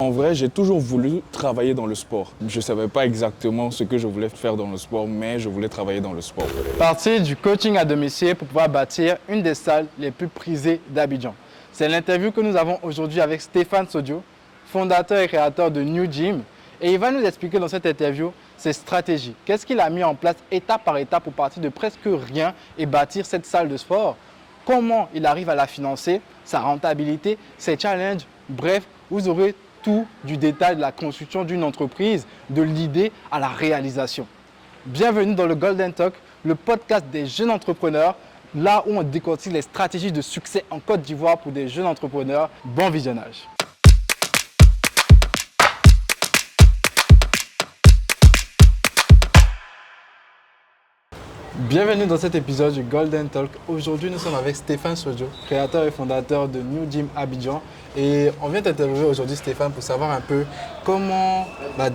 en vrai, j'ai toujours voulu travailler dans le sport. Je ne savais pas exactement ce que je voulais faire dans le sport, mais je voulais travailler dans le sport. Partir du coaching à domicile pour pouvoir bâtir une des salles les plus prisées d'Abidjan. C'est l'interview que nous avons aujourd'hui avec Stéphane Sodio, fondateur et créateur de New Gym. Et il va nous expliquer dans cette interview ses stratégies. Qu'est-ce qu'il a mis en place étape par étape pour partir de presque rien et bâtir cette salle de sport. Comment il arrive à la financer, sa rentabilité, ses challenges. Bref, vous aurez tout du détail de la construction d'une entreprise, de l'idée à la réalisation. Bienvenue dans le Golden Talk, le podcast des jeunes entrepreneurs, là où on décortique les stratégies de succès en Côte d'Ivoire pour des jeunes entrepreneurs. Bon visionnage. Bienvenue dans cet épisode du Golden Talk. Aujourd'hui, nous sommes avec Stéphane Sodio, créateur et fondateur de New Gym Abidjan. Et on vient t'interviewer aujourd'hui, Stéphane, pour savoir un peu comment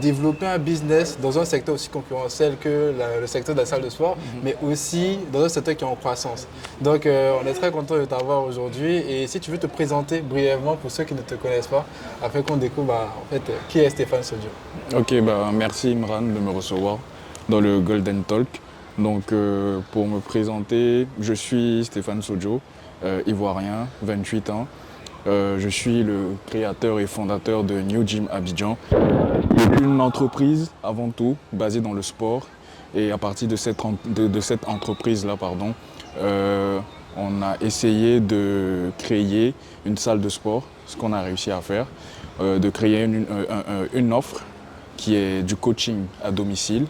développer un business dans un secteur aussi concurrentiel que le secteur de la salle de sport, mais aussi dans un secteur qui est en croissance. Donc, on est très content de t'avoir aujourd'hui. Et si tu veux te présenter brièvement pour ceux qui ne te connaissent pas, afin qu'on découvre qui est Stéphane Sodio. Ok, merci Imran de me recevoir dans le Golden Talk. Donc, pour me présenter, je suis Stéphane Sodio, ivoirien, 28 ans. Je suis le créateur et fondateur de New Gym Abidjan, une entreprise avant tout basée dans le sport. Et à partir de cette entreprise-là, on a essayé de créer une salle de sport, ce qu'on a réussi à faire, de créer une offre qui est du coaching à domicile.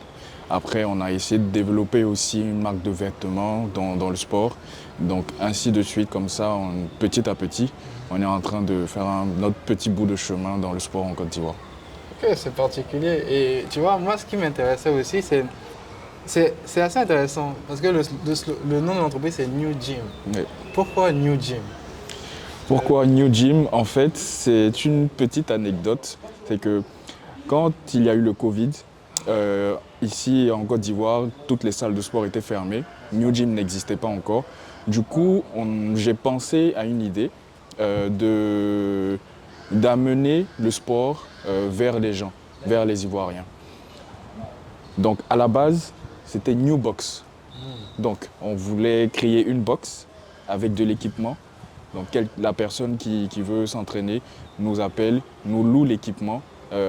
Après, on a essayé de développer aussi une marque de vêtements dans le sport. Donc, ainsi de suite, comme ça, petit à petit, on est en train de faire notre petit bout de chemin dans le sport en Côte d'Ivoire. Ok, c'est particulier. Et tu vois, moi, ce qui m'intéressait aussi, c'est assez intéressant. Parce que le nom de l'entreprise, c'est New Gym. Oui. Pourquoi New Gym? Pourquoi New Gym? En fait, c'est une petite anecdote. C'est que quand il y a eu le Covid, ici en Côte d'Ivoire, toutes les salles de sport étaient fermées. New Gym n'existait pas encore. Du coup, j'ai pensé à une idée d'amener le sport vers les gens, vers les Ivoiriens. Donc à la base, c'était New Box. Donc on voulait créer une box avec de l'équipement. Donc la personne qui veut s'entraîner nous appelle, nous loue l'équipement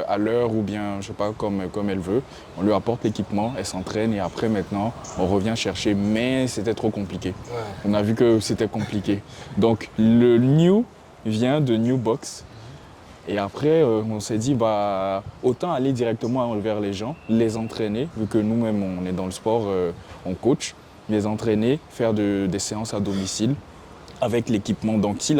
à l'heure ou bien, je sais pas, comme elle veut. On lui apporte l'équipement, elle s'entraîne et après maintenant, on revient chercher. Mais c'était trop compliqué. Ouais. On a vu que c'était compliqué. Donc le New vient de New Box. Et après, on s'est dit, autant aller directement vers les gens, les entraîner, vu que nous-mêmes, on est dans le sport, on coach, les entraîner, faire des séances à domicile avec l'équipement. Donc si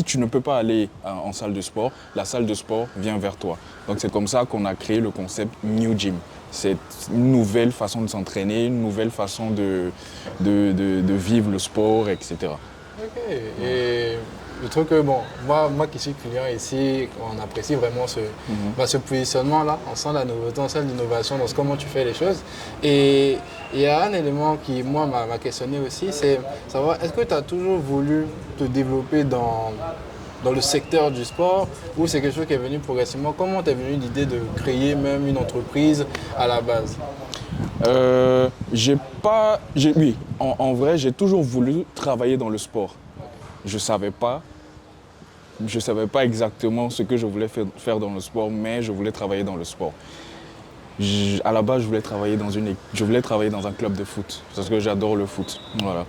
tu ne peux pas aller en salle de sport, la salle de sport vient vers toi. Donc c'est comme ça qu'on a créé le concept New Gym. C'est une nouvelle façon de s'entraîner, une nouvelle façon de vivre le sport, etc. Ok. Et je trouve que, moi qui suis client ici, on apprécie vraiment ce positionnement-là. On sent la nouveauté, on sent l'innovation dans comment tu fais les choses. Et il y a un élément qui, moi, m'a questionné aussi, c'est savoir, est-ce que tu as toujours voulu te développer dans le secteur du sport ou c'est quelque chose qui est venu progressivement? Comment t'es venu l'idée de créer même une entreprise à la base? Oui, en vrai, j'ai toujours voulu travailler dans le sport. Je savais pas exactement ce que je voulais faire dans le sport, mais je voulais travailler dans le sport. À la base, je voulais travailler dans un club de foot, parce que j'adore le foot. Voilà.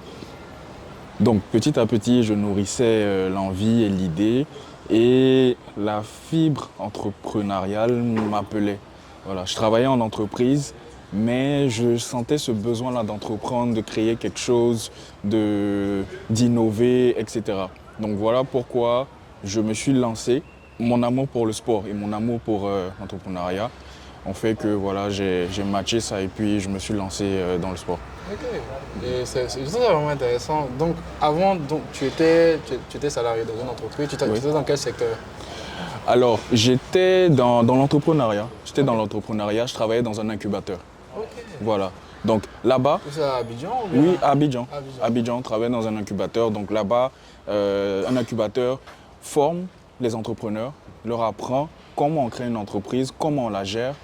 Donc, petit à petit, je nourrissais l'envie et l'idée, et la fibre entrepreneuriale m'appelait. Voilà. Je travaillais en entreprise, mais je sentais ce besoin-là d'entreprendre, de créer quelque chose, d'innover, etc. Donc voilà pourquoi je me suis lancé. Mon amour pour le sport et mon amour pour l'entrepreneuriat ont fait que j'ai matché ça et puis je me suis lancé dans le sport. Ok, et c'est vraiment intéressant. Donc avant, tu étais salarié dans une entreprise, tu étais dans quel secteur? Alors j'étais dans l'entrepreneuriat. Je travaillais dans un incubateur. Ok. Voilà. Donc là-bas. C'est à Abidjan ou bien? Oui, à Abidjan. Abidjan, on travaille dans un incubateur. Donc là-bas, un incubateur forme les entrepreneurs, leur apprend comment on crée une entreprise, comment on la gère,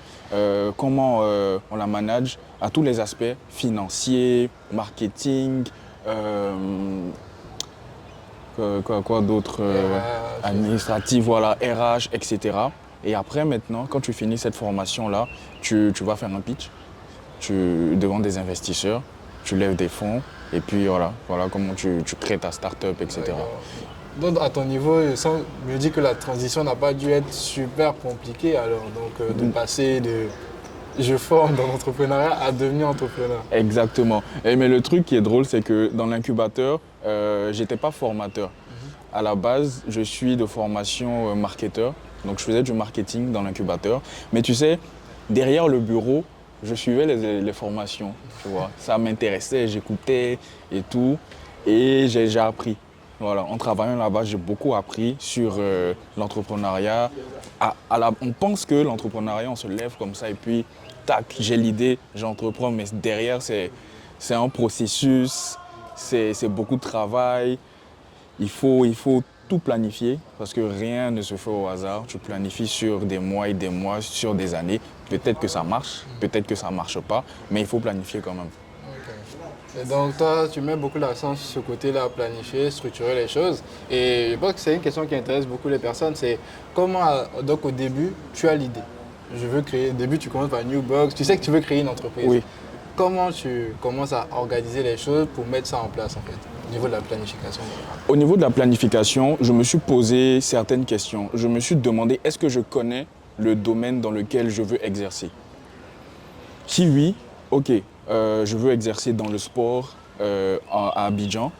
comment on la manage à tous les aspects financiers, marketing, quoi d'autre, administratif, voilà, RH, etc. Et après, maintenant, quand tu finis cette formation-là, tu vas faire un pitch devant des investisseurs, tu lèves des fonds, et puis voilà comment tu crées ta start-up, etc. Donc à ton niveau, je me dis que la transition n'a pas dû être super compliquée alors, donc de passer de je forme dans l'entrepreneuriat à devenir entrepreneur. Exactement. Mais le truc qui est drôle, c'est que dans l'incubateur, j'étais pas formateur. À la base, je suis de formation marketeur, donc je faisais du marketing dans l'incubateur. Mais tu sais, derrière le bureau, je suivais les formations, tu vois. Ça m'intéressait, j'écoutais et tout, et j'ai appris. Voilà, en travaillant là-bas, j'ai beaucoup appris sur l'entrepreneuriat. On pense que l'entrepreneuriat, on se lève comme ça et puis, tac, j'ai l'idée, j'entreprends. Mais derrière, c'est un processus, c'est beaucoup de travail. Il faut tout planifier parce que rien ne se fait au hasard. Tu planifies sur des mois et des mois, sur des années. Peut-être que ça marche, peut-être que ça ne marche pas, mais il faut planifier quand même. Et donc toi, tu mets beaucoup l'accent sur ce côté-là, planifier, structurer les choses. Et je pense que c'est une question qui intéresse beaucoup les personnes, c'est comment, donc au début, tu as l'idée. Je veux créer, au début tu commences par New Box, tu sais que tu veux créer une entreprise. Oui. Comment tu commences à organiser les choses pour mettre ça en place en fait, au niveau de la planification? Au niveau de la planification, je me suis posé certaines questions. Je me suis demandé, est-ce que je connais le domaine dans lequel je veux exercer? Si oui, ok. Je veux exercer dans le sport à Abidjan.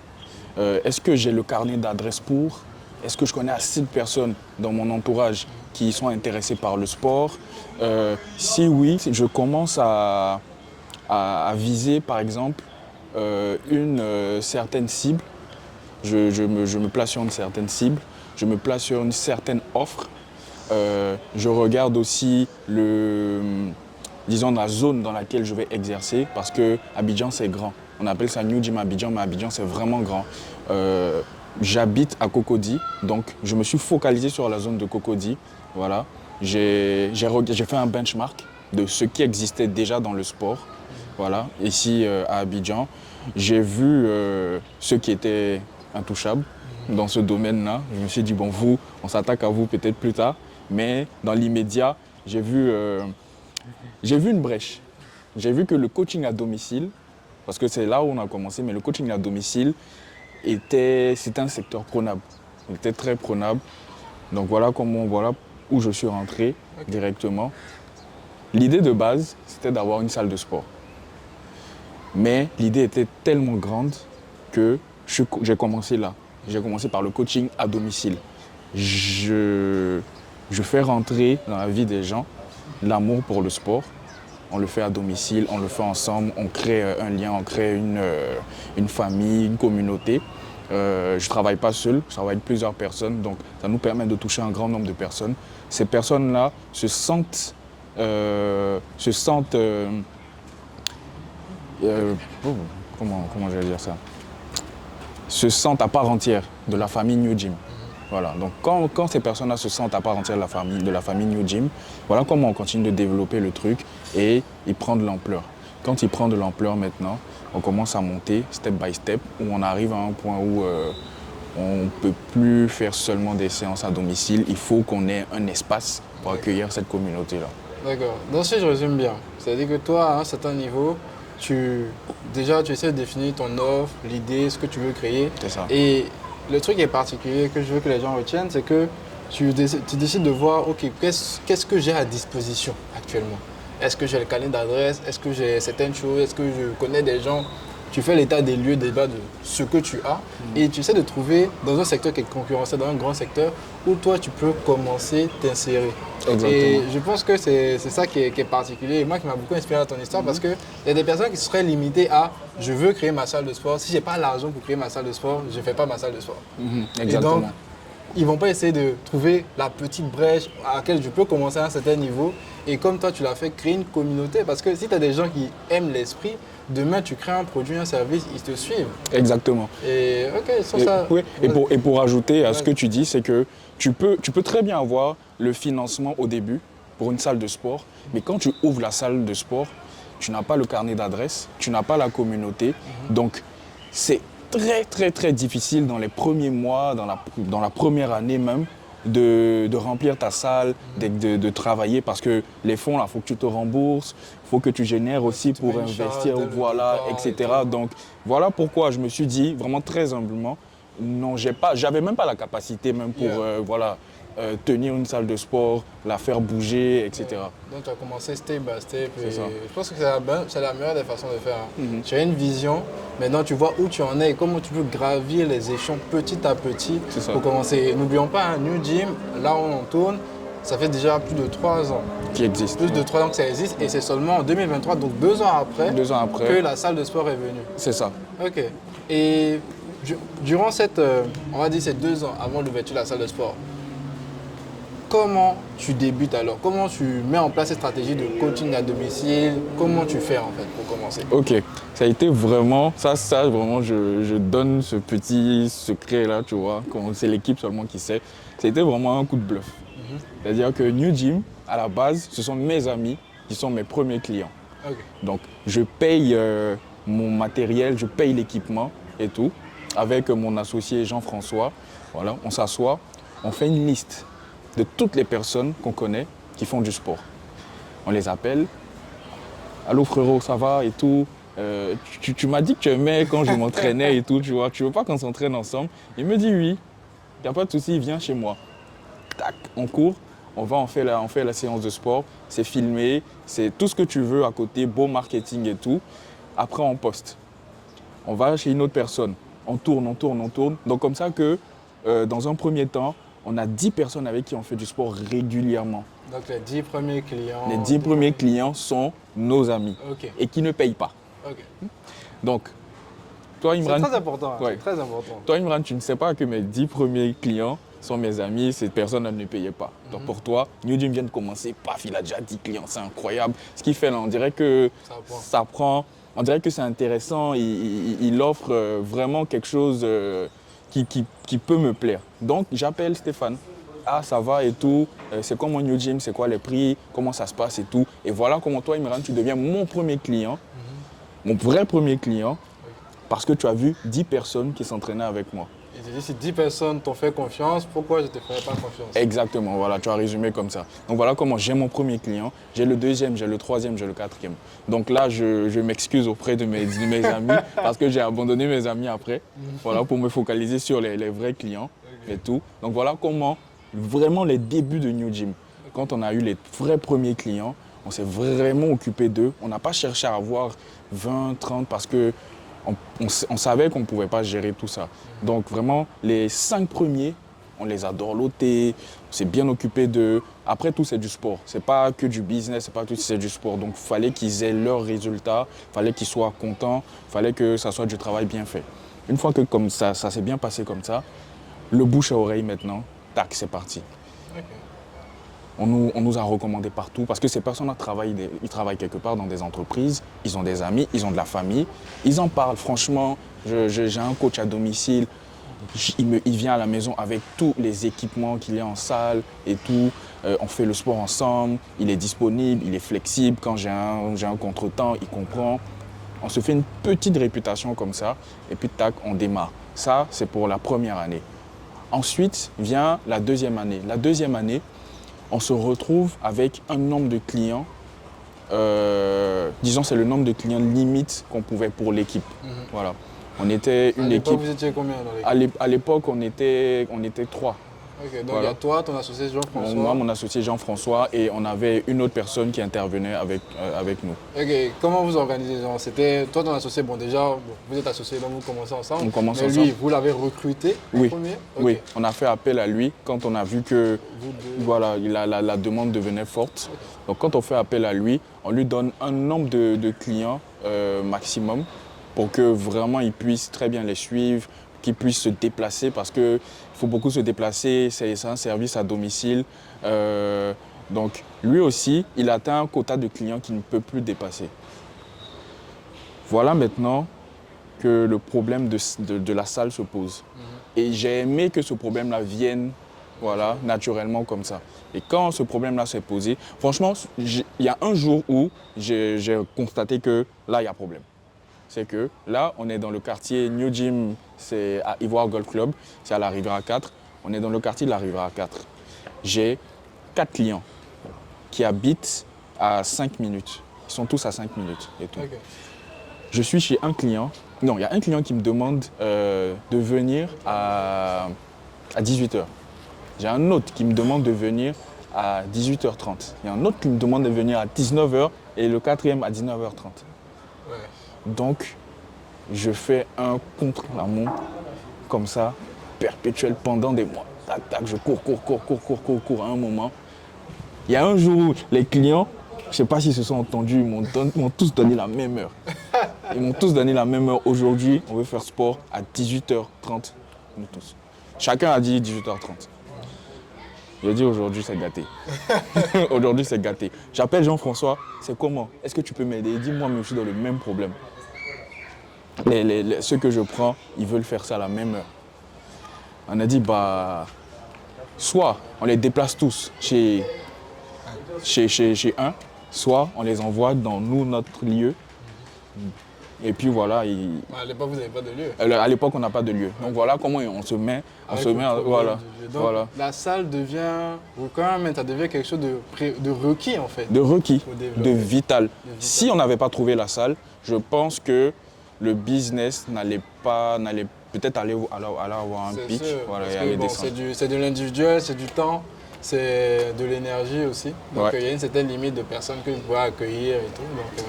Est-ce que j'ai le carnet d'adresses pour? Est-ce que je connais assez de personnes dans mon entourage qui sont intéressées par le sport? Si oui, je commence à viser par exemple une certaine cible. Je me place sur une certaine cible. Je me place sur une certaine offre. Je regarde aussi disons, la zone dans laquelle je vais exercer, parce que Abidjan, c'est grand. On appelle ça New Gym Abidjan, mais Abidjan, c'est vraiment grand. J'habite à Cocody, donc je me suis focalisé sur la zone de Cocody. Voilà. J'ai fait un benchmark de ce qui existait déjà dans le sport. Voilà. Ici, à Abidjan, j'ai vu ceux qui étaient intouchables dans ce domaine-là. Je me suis dit, bon, on s'attaque à vous peut-être plus tard, mais dans l'immédiat, j'ai vu une brèche. J'ai vu que le coaching à domicile, parce que c'est là où on a commencé, mais le coaching à domicile, c'était un secteur prenable. Il était très prenable. Donc voilà où je suis rentré directement. L'idée de base, c'était d'avoir une salle de sport. Mais l'idée était tellement grande que j'ai commencé là. J'ai commencé par le coaching à domicile. Je fais rentrer dans la vie des gens l'amour pour le sport. On le fait à domicile, on le fait ensemble, on crée un lien, on crée une famille, une communauté. Je ne travaille pas seul, je travaille avec plusieurs personnes, donc ça nous permet de toucher un grand nombre de personnes. Ces personnes-là se sentent comment je vais dire ça? Se sentent à part entière de la famille New Gym. Voilà. Donc quand ces personnes-là se sentent à part entière de la famille New Gym, voilà comment on continue de développer le truc et il prend de l'ampleur. Quand il prend de l'ampleur maintenant, on commence à monter step by step, où on arrive à un point où on ne peut plus faire seulement des séances à domicile. Il faut qu'on ait un espace pour accueillir cette communauté-là. D'accord. Donc si je résume bien, c'est-à-dire que toi, à un certain niveau, tu essaies de définir ton offre, l'idée, ce que tu veux créer. C'est ça. Et le truc est particulier que je veux que les gens retiennent, c'est que tu décides de voir, ok, qu'est-ce que j'ai à disposition actuellement? Est-ce que j'ai le carnet d'adresse? Est-ce que j'ai certaines choses? Est-ce que je connais des gens? Tu fais l'état des lieux déjà de ce que tu as et tu essaies de trouver dans un secteur qui est concurrentiel, dans un grand secteur, où toi tu peux commencer à t'insérer. Et je pense que c'est ça qui est particulier et moi qui m'a beaucoup inspiré à ton histoire parce qu'il y a des personnes qui seraient limitées à je veux créer ma salle de sport. Si je n'ai pas l'argent pour créer ma salle de sport, je ne fais pas ma salle de sport. Exactement. Et donc, ils ne vont pas essayer de trouver la petite brèche à laquelle je peux commencer à un certain niveau. Et comme toi, tu l'as fait, créer une communauté. Parce que si tu as des gens qui aiment l'esprit, demain, tu crées un produit, un service, ils te suivent. Exactement. Et ok, sur Et, ça. oui, et pour ajouter à ce que tu dis, c'est que tu peux très bien avoir le financement au début pour une salle de sport, mais quand tu ouvres la salle de sport, tu n'as pas le carnet d'adresse, tu n'as pas la communauté. Donc, c'est très, très, très difficile dans les premiers mois, dans la première année même, de remplir ta salle, de travailler parce que les fonds, là, il faut que tu te rembourses, il faut que tu génères aussi Tu pour mets une investir, charge, voilà, le etc. départ et tout. Donc, voilà pourquoi je me suis dit, vraiment très humblement, non, j'avais même pas la capacité même pour tenir une salle de sport, la faire bouger, etc. Donc tu as commencé step by step. C'est ça. Je pense que c'est la meilleure des façons de faire. Tu as une vision, maintenant tu vois où tu en es et comment tu peux gravir les échelons petit à petit C'est ça. pour commencer. N'oublions pas, un New Gym, là où on tourne, ça fait déjà plus de 3 ans. Qui existe. Plus de 3 ans que ça existe et c'est seulement en 2023, donc 2 ans après, 2 ans après. que la salle de sport est venue. C'est ça. Ok. Et durant on va dire ces 2 ans avant l'ouverture de la salle de sport, comment tu débutes alors? Comment tu mets en place cette stratégie de coaching à domicile? Comment tu fais en fait pour commencer? Ok, ça a été vraiment, ça vraiment, je donne ce petit secret là, tu vois, quand c'est l'équipe seulement qui sait. Ça a été vraiment un coup de bluff. C'est-à-dire que New Gym, à la base, ce sont mes amis qui sont mes premiers clients. Ok. Donc, je paye mon matériel, je paye l'équipement et tout, avec mon associé Jean-François. Voilà, on s'assoit, on fait une liste de toutes les personnes qu'on connaît qui font du sport. On les appelle. Allô frérot, ça va et tout. Tu m'as dit que tu aimais quand je m'entraînais et tout, tu vois. Tu veux pas qu'on s'entraîne ensemble? Il me dit oui. Il n'y a pas de souci, viens chez moi. Tac, on court, on fait la séance de sport. C'est filmé, c'est tout ce que tu veux à côté, beau marketing et tout. Après, on poste. On va chez une autre personne. On tourne. Donc comme ça que, dans un premier temps, on a 10 personnes avec qui on fait du sport régulièrement. Donc les 10 premiers clients. Les 10 premiers clients sont nos amis Ok. et qui ne payent pas. Ok. Donc, toi, C'est Imran, très important. Ouais. C'est très important. toi, Imran, tu ne sais pas que mes 10 premiers clients sont mes amis, ces personnes ne payaient pas. Donc pour toi, New Gym vient de commencer, paf, il a déjà 10 clients, c'est incroyable. Ce qu'il fait là, on dirait que ça prend, on dirait que c'est intéressant, il offre vraiment quelque chose qui peut me plaire. Donc j'appelle Stéphane. Ah, ça va et tout, c'est quoi mon New Gym, c'est quoi les prix, comment ça se passe et tout. Et voilà comment toi, Imran, tu deviens mon premier client, mon vrai premier client, parce que tu as vu 10 personnes qui s'entraînaient avec moi. Et tu dis, si 10 personnes t'ont fait confiance, pourquoi je ne te ferais pas confiance? Exactement, voilà, tu as résumé comme ça. Donc voilà comment j'ai mon premier client, j'ai le deuxième, j'ai le troisième, j'ai le quatrième. Donc là, je m'excuse auprès de mes amis parce que j'ai abandonné mes amis après, voilà, pour me focaliser sur les vrais clients et tout. Donc voilà comment, vraiment les débuts de New Gym. Quand on a eu les vrais premiers clients, on s'est vraiment occupé d'eux. On n'a pas cherché à avoir 20, 30 parce que on savait qu'on ne pouvait pas gérer tout ça. Donc vraiment, les 5 premiers, on les a dorlotés, on s'est bien occupé d'eux. Après tout, c'est du sport. C'est pas que du business, c'est pas tout, c'est du sport. Donc il fallait qu'ils aient leurs résultats, il fallait qu'ils soient contents, il fallait que ça soit du travail bien fait. Une fois que comme ça s'est bien passé comme ça, le bouche à oreille maintenant, tac, c'est parti. Ok. On nous a recommandé partout parce que ces personnes ils travaillent quelque part dans des entreprises, ils ont des amis, ils ont de la famille, ils en parlent. Franchement, j'ai un coach à domicile, il vient à la maison avec tous les équipements qu'il y a en salle et tout. On fait le sport ensemble, il est disponible, il est flexible. Quand j'ai un contretemps, il comprend. On se fait une petite réputation comme ça et puis tac, on démarre. Ça, c'est pour la première année. Ensuite vient la deuxième année. La deuxième année, on se retrouve avec un nombre de clients, disons c'est le nombre de clients limite qu'on pouvait pour l'équipe. Voilà. On était une équipe. Vous étiez combien dans l'équipe? À l'époque, on était 3. Ok, donc Voilà. il y a toi, ton associé Jean-François. Moi, mon associé Jean-François, et on avait une autre personne qui intervenait avec nous. Ok, comment vous organisez? Genre, c'était toi, ton associé, bon déjà, vous êtes associés, donc vous commencez ensemble. On commence mais ensemble. lui, vous l'avez recruté en Oui. premier? Ok. Oui, on a fait appel à lui quand on a vu que Vous deux. voilà, la demande devenait forte. Donc quand on fait appel à lui, on lui donne un nombre de clients maximum pour que vraiment il puisse très bien les suivre, qui puisse se déplacer parce qu'il faut beaucoup se déplacer, c'est un service à domicile. Donc lui aussi, il atteint un quota de clients qu'il ne peut plus dépasser. Voilà maintenant que le problème de la salle se pose. Et j'ai aimé que ce problème-là vienne voilà, naturellement comme ça. Et quand ce problème-là s'est posé, franchement, il y a un jour où j'ai constaté que là, il y a problème. C'est que là, on est dans le quartier New Gym, c'est à Ivoire Golf Club, c'est à la Riviera 4. On est dans le quartier de la Riviera 4. J'ai 4 clients qui habitent à 5 minutes. Ils sont tous à 5 minutes et tout. Okay. Je suis chez un client. Non, il y a un client qui me demande de venir à 18h. J'ai un autre qui me demande de venir à 18h30. Il y a un autre qui me demande de venir à 19h et le quatrième à 19h30. Ouais. Donc, je fais un contre-la-montre comme ça, perpétuel pendant des mois. Tac, tac, je cours. À un moment, il y a un jour où les clients, je ne sais pas s'ils se sont entendus, ils m'ont tous donné la même heure. Ils m'ont tous donné la même heure. Aujourd'hui, on veut faire sport à 18h30, nous tous. Chacun a dit 18h30. J'ai dit aujourd'hui, c'est gâté. Aujourd'hui, c'est gâté. J'appelle Jean-François, c'est comment? Est-ce que tu peux m'aider? Il dit, moi, mais je suis dans le même problème. Ceux que je prends, ils veulent faire ça à la même heure. On a dit, bah, soit on les déplace tous chez un, soit on les envoie dans notre lieu. Et puis voilà. À l'époque, vous n'avez pas de lieu. À l'époque, on n'a pas de lieu. Donc voilà comment on se met. Voilà. Donc, voilà. La salle devient, ça devient quelque chose de requis en fait. De requis, de vital. Si on n'avait pas trouvé la salle, je pense que le business n'allait peut-être aller avoir un pic. Voilà, c'est de l'individuel, c'est du temps, c'est de l'énergie aussi. Donc il y a une certaine limite de personnes que vous pouvez accueillir et tout. Donc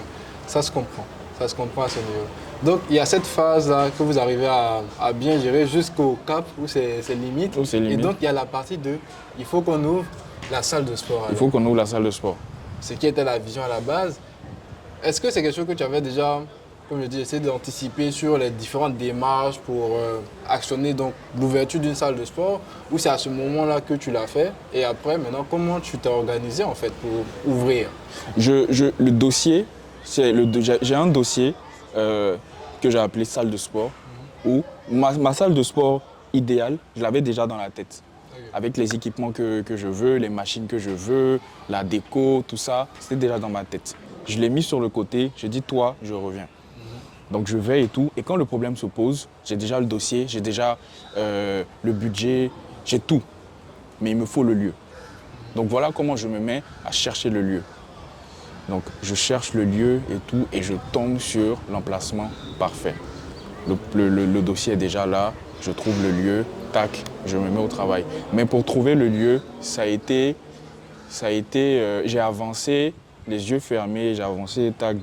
ça se comprend. Ça se comprend à ce niveau. Donc, il y a cette phase-là que vous arrivez à bien gérer jusqu'au cap où c'est limite. Et donc, il y a la partie de il faut qu'on ouvre la salle de sport. Il faut qu'on ouvre la salle de sport. Ce qui était la vision à la base. Est-ce que c'est quelque chose que tu avais déjà, comme je dis, essayé d'anticiper sur les différentes démarches pour actionner l'ouverture d'une salle de sport, ou c'est à ce moment-là que tu l'as fait? Et après, maintenant, comment tu t'es organisé en fait pour ouvrir? Le dossier, j'ai un dossier que j'ai appelé salle de sport, où ma salle de sport idéale, je l'avais déjà dans la tête. Okay. Avec les équipements que je veux, les machines que je veux, la déco, tout ça, c'était déjà dans ma tête. Je l'ai mis sur le côté, j'ai dit toi, je reviens. Donc je vais et tout, et quand le problème se pose, j'ai déjà le dossier, j'ai déjà le budget, j'ai tout. Mais il me faut le lieu. Donc voilà comment je me mets à chercher le lieu. Donc je cherche le lieu et tout, et je tombe sur l'emplacement parfait. Le dossier est déjà là, je trouve le lieu, tac, je me mets au travail. Mais pour trouver le lieu, j'ai avancé, les yeux fermés, j'ai avancé, tac,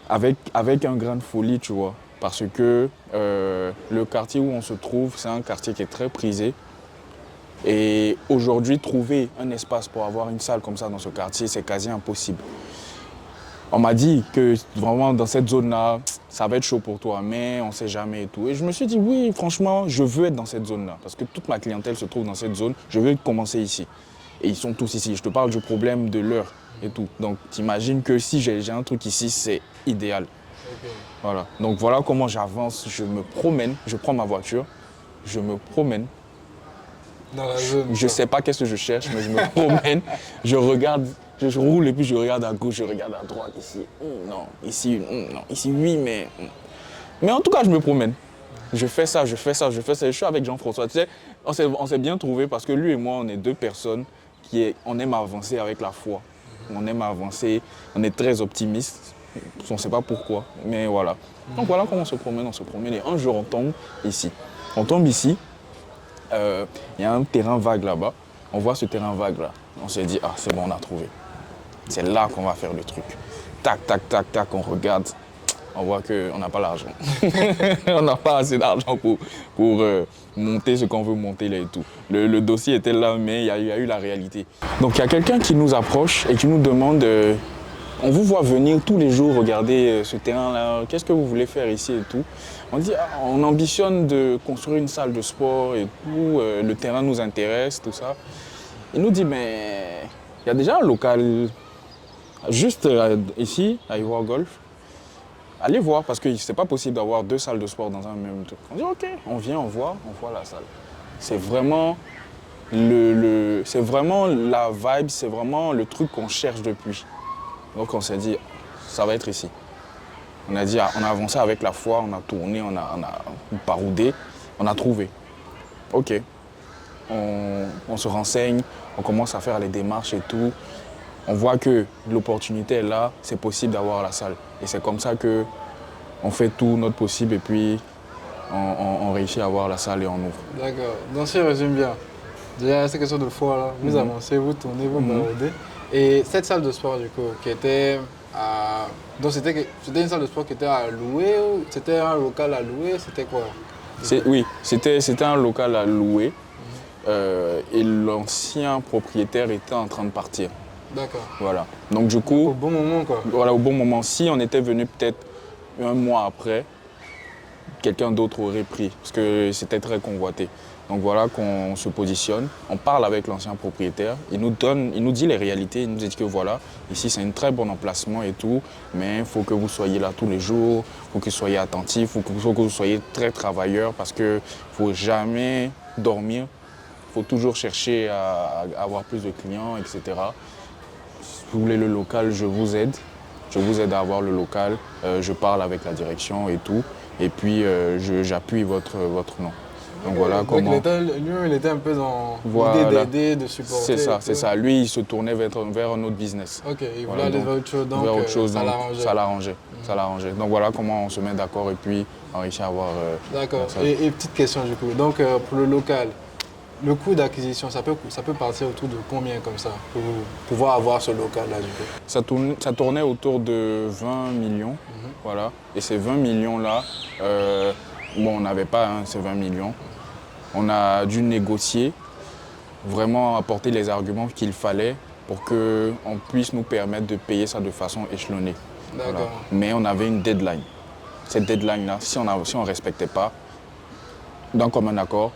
avec une grande folie, tu vois. Parce que le quartier où on se trouve, c'est un quartier qui est très prisé. Et aujourd'hui, trouver un espace pour avoir une salle comme ça dans ce quartier, c'est quasi impossible. On m'a dit que vraiment dans cette zone-là, ça va être chaud pour toi, mais on ne sait jamais et tout. Et je me suis dit, oui, franchement, je veux être dans cette zone-là. Parce que toute ma clientèle se trouve dans cette zone. Je veux commencer ici. Et ils sont tous ici. Je te parle du problème de l'heure et tout. Donc, t'imagines que si j'ai un truc ici, c'est idéal. Okay. Voilà. Donc, voilà comment j'avance. Je me promène. Je prends ma voiture. Je me promène. Dans la zone, je ne sais pas qu'est-ce que je cherche, mais je me promène, je regarde, je roule et puis je regarde à gauche, je regarde à droite, ici, non, ici, non, ici, oui, mais... Mais en tout cas, je me promène. Je fais ça. Je suis avec Jean-François. Tu sais, on s'est bien trouvé parce que lui et moi, on est deux personnes on aime avancer avec la foi. On aime avancer, on est très optimistes. On ne sait pas pourquoi, mais voilà. Donc voilà comment on se promène. Et un jour, on tombe ici. Il y a un terrain vague là-bas. On voit ce terrain vague là. On s'est dit, ah, c'est bon, on a trouvé. C'est là qu'on va faire le truc. Tac, tac, tac, tac, on regarde. On voit qu'on n'a pas l'argent. On n'a pas assez d'argent pour monter ce qu'on veut monter là et tout. Le dossier était là, mais il y a eu la réalité. Donc il y a quelqu'un qui nous approche et qui nous demande on vous voit venir tous les jours regarder ce terrain-là, qu'est-ce que vous voulez faire ici et tout. On dit, ah, on ambitionne de construire une salle de sport et tout, le terrain nous intéresse, tout ça. Il nous dit, mais il y a déjà un local juste ici, à Ivoire Golf. Allez voir, parce que c'est pas possible d'avoir 2 salles de sport dans un même truc. On dit, ok, on vient, on voit la salle. C'est vraiment c'est vraiment la vibe, c'est vraiment le truc qu'on cherche depuis. Donc on s'est dit, ça va être ici. On a dit, on a avancé avec la foi, on a tourné, on a baroudé, on a trouvé. Ok, on se renseigne, on commence à faire les démarches et tout. On voit que l'opportunité est là, c'est possible d'avoir la salle. Et c'est comme ça qu'on fait tout notre possible et puis on réussit à avoir la salle et on ouvre. D'accord, donc si je résume bien, déjà c'est quelque chose de foi là, vous avancez, vous tournez, vous baroudez. Et cette salle de sport du coup, qui était à... Donc c'était une salle de sport qui était à louer ou c'était un local à louer, c'était quoi? Oui, c'était un local à louer et l'ancien propriétaire était en train de partir. D'accord. Voilà. Donc du coup... Au bon moment quoi. Voilà, au bon moment. Si on était venu peut-être un mois après, quelqu'un d'autre aurait pris parce que c'était très convoité. Donc voilà qu'on se positionne, on parle avec l'ancien propriétaire, il nous dit les réalités, il nous dit que voilà, ici c'est un très bon emplacement et tout, mais il faut que vous soyez là tous les jours, il faut que vous soyez attentifs, il faut que vous soyez très travailleurs parce qu'il ne faut jamais dormir, il faut toujours chercher à avoir plus de clients, etc. Si vous voulez le local, je vous aide à avoir le local, je parle avec la direction et tout, et puis j'appuie votre nom. Donc voilà comment... Il était un peu dans voilà. l'idée d'aider, de supporter. C'est ça. Lui, il se tournait vers un autre business. Ok, il voulait aller vers autre chose, donc ça l'arrangeait. Donc voilà comment on se met d'accord et puis on réussit à avoir... D'accord. Et petite question du coup, donc pour le local, le coût d'acquisition, ça peut partir autour de combien comme ça pour pouvoir avoir ce local-là du coup? Ça tournait autour de 20 millions, voilà. Et ces 20 millions-là, bon, on n'avait pas ces 20 millions. On a dû négocier, vraiment apporter les arguments qu'il fallait pour qu'on puisse nous permettre de payer ça de façon échelonnée. D'accord. Voilà. Mais on avait une deadline. Cette deadline-là, si on ne respectait pas, d'un commun accord,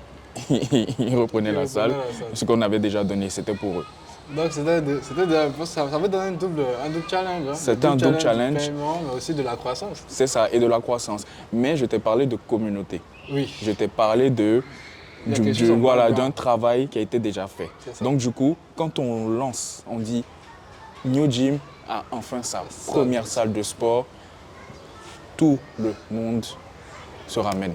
ils reprenaient la salle. Ce qu'on avait déjà donné, c'était pour eux. Donc ça veut donner un double challenge. Hein. C'était un double challenge. Paiement, mais aussi de la croissance. C'est ça, et de la croissance. Mais je t'ai parlé de communauté. Oui. Je t'ai parlé d'un travail qui a été déjà fait. Donc du coup, quand on lance, on dit New Gym a enfin sa première salle de sport, tout le monde se ramène.